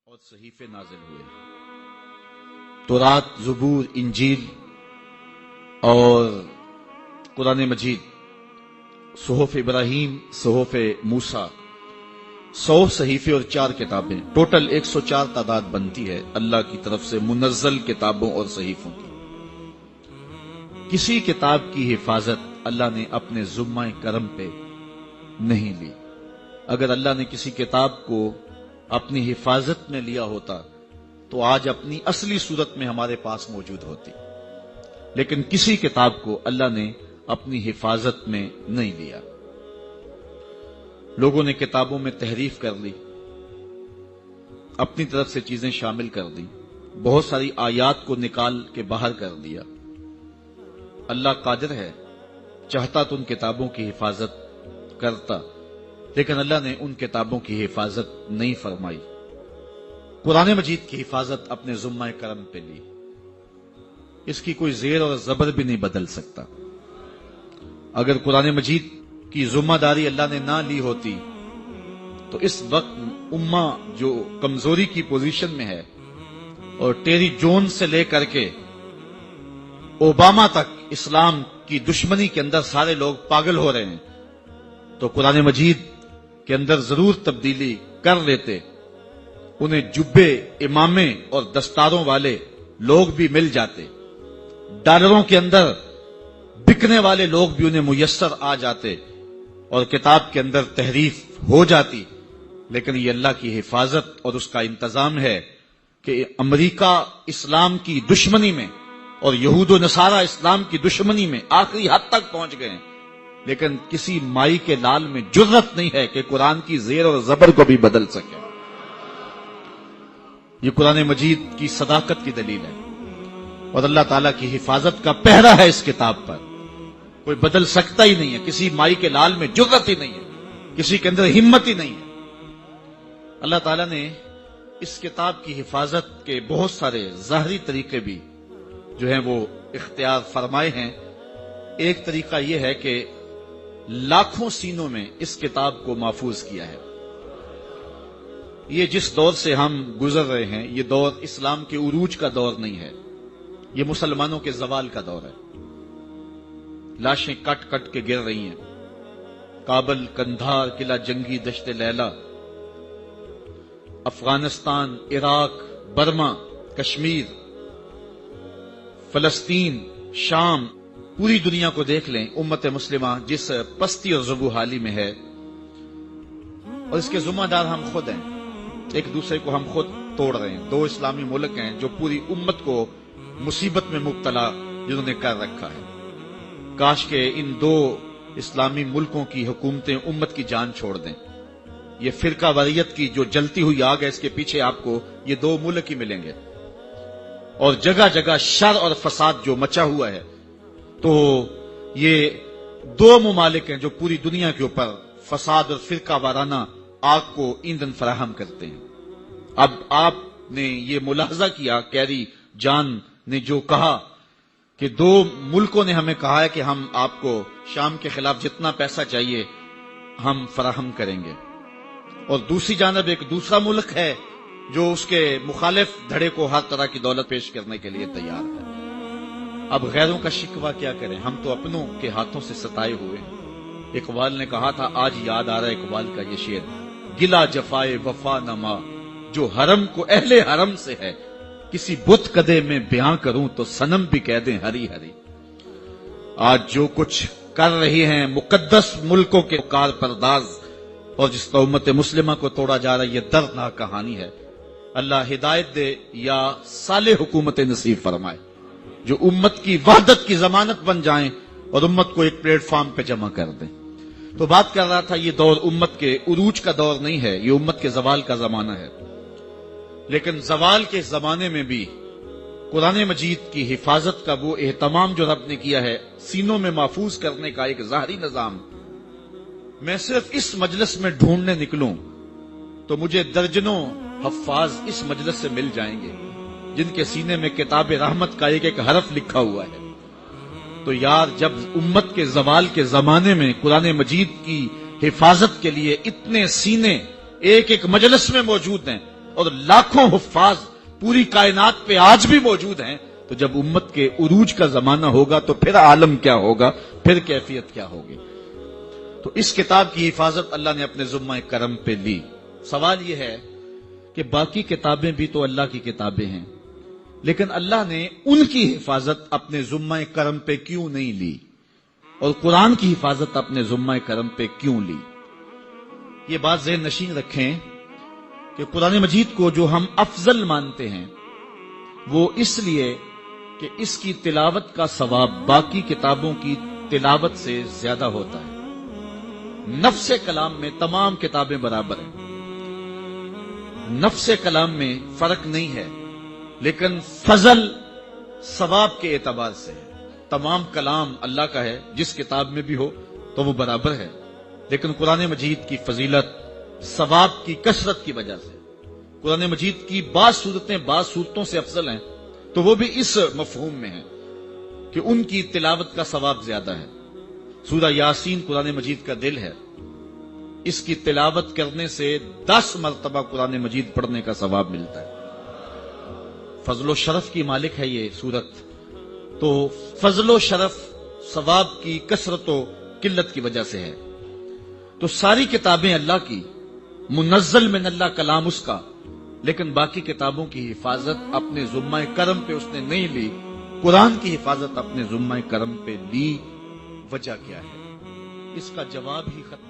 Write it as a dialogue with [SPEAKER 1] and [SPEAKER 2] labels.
[SPEAKER 1] اور صحیفے نازل ہوئے، تورات، زبور، انجیل اور قرآن مجید، صحف ابراہیم، صحف موسیٰ، 100 صحیفے اور 4 کتابیں، ٹوٹل 104 تعداد بنتی ہے اللہ کی طرف سے منزل کتابوں اور صحیفوں کی۔ کسی کتاب کی حفاظت اللہ نے اپنے ذمہ کرم پہ نہیں لی۔ اگر اللہ نے کسی کتاب کو اپنی حفاظت میں لیا ہوتا تو آج اپنی اصلی صورت میں ہمارے پاس موجود ہوتی، لیکن کسی کتاب کو اللہ نے اپنی حفاظت میں نہیں لیا۔ لوگوں نے کتابوں میں تحریف کر لی، اپنی طرف سے چیزیں شامل کر دی، بہت ساری آیات کو نکال کے باہر کر دیا۔ اللہ قادر ہے، چاہتا تو ان کتابوں کی حفاظت کرتا، لیکن اللہ نے ان کتابوں کی حفاظت نہیں فرمائی۔ قرآن مجید کی حفاظت اپنے ذمہ کرم پہ لی، اس کی کوئی زیر اور زبر بھی نہیں بدل سکتا۔ اگر قرآن مجید کی ذمہ داری اللہ نے نہ لی ہوتی تو اس وقت امہ جو کمزوری کی پوزیشن میں ہے، اور ٹیری جونز سے لے کر کے اوباما تک اسلام کی دشمنی کے اندر سارے لوگ پاگل ہو رہے ہیں، تو قرآن مجید کے اندر ضرور تبدیلی کر لیتے، انہیں جبے، امامے اور دستاروں والے لوگ بھی مل جاتے، ڈالروں کے اندر بکنے والے لوگ بھی انہیں میسر آ جاتے، اور کتاب کے اندر تحریف ہو جاتی۔ لیکن یہ اللہ کی حفاظت اور اس کا انتظام ہے کہ امریکہ اسلام کی دشمنی میں اور یہود و نصارہ اسلام کی دشمنی میں آخری حد تک پہنچ گئے ہیں، لیکن کسی مائی کے لال میں جرت نہیں ہے کہ قرآن کی زیر اور زبر کو بھی بدل سکے۔ یہ قرآن مجید کی صداقت کی دلیل ہے، اور اللہ تعالیٰ کی حفاظت کا پہرا ہے اس کتاب پر، کوئی بدل سکتا ہی نہیں ہے، کسی مائی کے لال میں جرت ہی نہیں ہے، کسی کے اندر ہمت ہی نہیں ہے۔ اللہ تعالیٰ نے اس کتاب کی حفاظت کے بہت سارے ظاہری طریقے بھی جو ہیں وہ اختیار فرمائے ہیں۔ ایک طریقہ یہ ہے کہ لاکھوں سینوں میں اس کتاب کو محفوظ کیا ہے۔ یہ جس دور سے ہم گزر رہے ہیں، یہ دور اسلام کے عروج کا دور نہیں ہے، یہ مسلمانوں کے زوال کا دور ہے۔ لاشیں کٹ کٹ کے گر رہی ہیں، کابل، کندھار، قلعہ جنگی، دشت لیلہ، افغانستان، عراق، برما، کشمیر، فلسطین، شام، پوری دنیا کو دیکھ لیں، امت مسلمہ جس پستی اور زبوحالی میں ہے، اور اس کے ذمہ دار ہم خود ہیں، ایک دوسرے کو ہم خود توڑ رہے ہیں۔ 2 اسلامی ملک ہیں جو پوری امت کو مصیبت میں مبتلا جنہوں نے کر رکھا ہے۔ کاش کہ ان 2 اسلامی ملکوں کی حکومتیں امت کی جان چھوڑ دیں۔ یہ فرقہ واریت کی جو جلتی ہوئی آگ ہے، اس کے پیچھے آپ کو یہ 2 ملک ہی ملیں گے، اور جگہ جگہ شر اور فساد جو مچا ہوا ہے، تو یہ 2 ممالک ہیں جو پوری دنیا کے اوپر فساد اور فرقہ وارانہ آگ کو ایندھن فراہم کرتے ہیں۔ اب آپ نے یہ ملاحظہ کیا، کیری جان نے جو کہا کہ 2 ملکوں نے ہمیں کہا ہے کہ ہم آپ کو شام کے خلاف جتنا پیسہ چاہیے ہم فراہم کریں گے، اور دوسری جانب ایک دوسرا ملک ہے جو اس کے مخالف دھڑے کو ہر طرح کی دولت پیش کرنے کے لیے تیار ہے۔ اب غیروں کا شکوہ کیا کریں، ہم تو اپنوں کے ہاتھوں سے ستائے ہوئے ہیں۔ اقبال نے کہا تھا، آج یاد آ رہا ہے اقبال کا یہ شعر، گلا جفائے وفا نما جو حرم کو اہل حرم سے ہے، کسی بت کدے میں بیاں کروں تو صنم بھی کہہ دیں ہری ہری۔ آج جو کچھ کر رہی ہیں مقدس ملکوں کے کار پرداز، اور جس طرح امت مسلمہ کو توڑا جا رہا ہے، یہ دردناک کہانی ہے۔ اللہ ہدایت دے یا صالح حکومت نصیب فرمائے جو امت کی وحدت کی ضمانت بن جائیں اور امت کو ایک پلیٹ فارم پہ جمع کر دیں۔ تو بات کر رہا تھا، یہ دور امت کے عروج کا دور نہیں ہے، یہ امت کے زوال کا زمانہ ہے۔ لیکن زوال کے زمانے میں بھی قرآن مجید کی حفاظت کا وہ اہتمام جو رب نے کیا ہے، سینوں میں محفوظ کرنے کا ایک ظاہری نظام، میں صرف اس مجلس میں ڈھونڈنے نکلوں تو مجھے درجنوں حفاظ اس مجلس سے مل جائیں گے جن کے سینے میں کتاب رحمت کا ایک ایک حرف لکھا ہوا ہے۔ تو یار، جب امت کے زوال کے زمانے میں قرآن مجید کی حفاظت کے لیے اتنے سینے ایک ایک مجلس میں موجود ہیں، اور لاکھوں حفاظ پوری کائنات پہ آج بھی موجود ہیں، تو جب امت کے عروج کا زمانہ ہوگا تو پھر عالم کیا ہوگا، پھر کیفیت کیا ہوگی۔ تو اس کتاب کی حفاظت اللہ نے اپنے ذمہ کرم پہ لی۔ سوال یہ ہے کہ باقی کتابیں بھی تو اللہ کی کتابیں ہیں، لیکن اللہ نے ان کی حفاظت اپنے ذمہ کرم پہ کیوں نہیں لی، اور قرآن کی حفاظت اپنے ذمہ کرم پہ کیوں لی؟ یہ بات ذہن نشین رکھیں کہ قرآن مجید کو جو ہم افضل مانتے ہیں وہ اس لیے کہ اس کی تلاوت کا ثواب باقی کتابوں کی تلاوت سے زیادہ ہوتا ہے۔ نفس کلام میں تمام کتابیں برابر ہیں، نفس کلام میں فرق نہیں ہے، لیکن فضل ثواب کے اعتبار سے ہے۔ تمام کلام اللہ کا ہے، جس کتاب میں بھی ہو تو وہ برابر ہے، لیکن قرآن مجید کی فضیلت ثواب کی کثرت کی وجہ سے، قرآن مجید کی بعض صورتیں بعض صورتوں سے افضل ہیں، تو وہ بھی اس مفہوم میں ہے کہ ان کی تلاوت کا ثواب زیادہ ہے۔ سورہ یاسین قرآن مجید کا دل ہے، اس کی تلاوت کرنے سے 10 مرتبہ قرآن مجید پڑھنے کا ثواب ملتا ہے۔ فضل و شرف کی مالک ہے یہ سورت، تو فضل و شرف ثواب کی کثرت و قلت کی وجہ سے ہے۔ تو ساری کتابیں اللہ کی، منزل من اللہ کلام اس کا، لیکن باقی کتابوں کی حفاظت اپنے ذمہ کرم پہ اس نے نہیں لی، قرآن کی حفاظت اپنے ذمہ کرم پہ لی۔ وجہ کیا ہے؟ اس کا جواب ہی ختم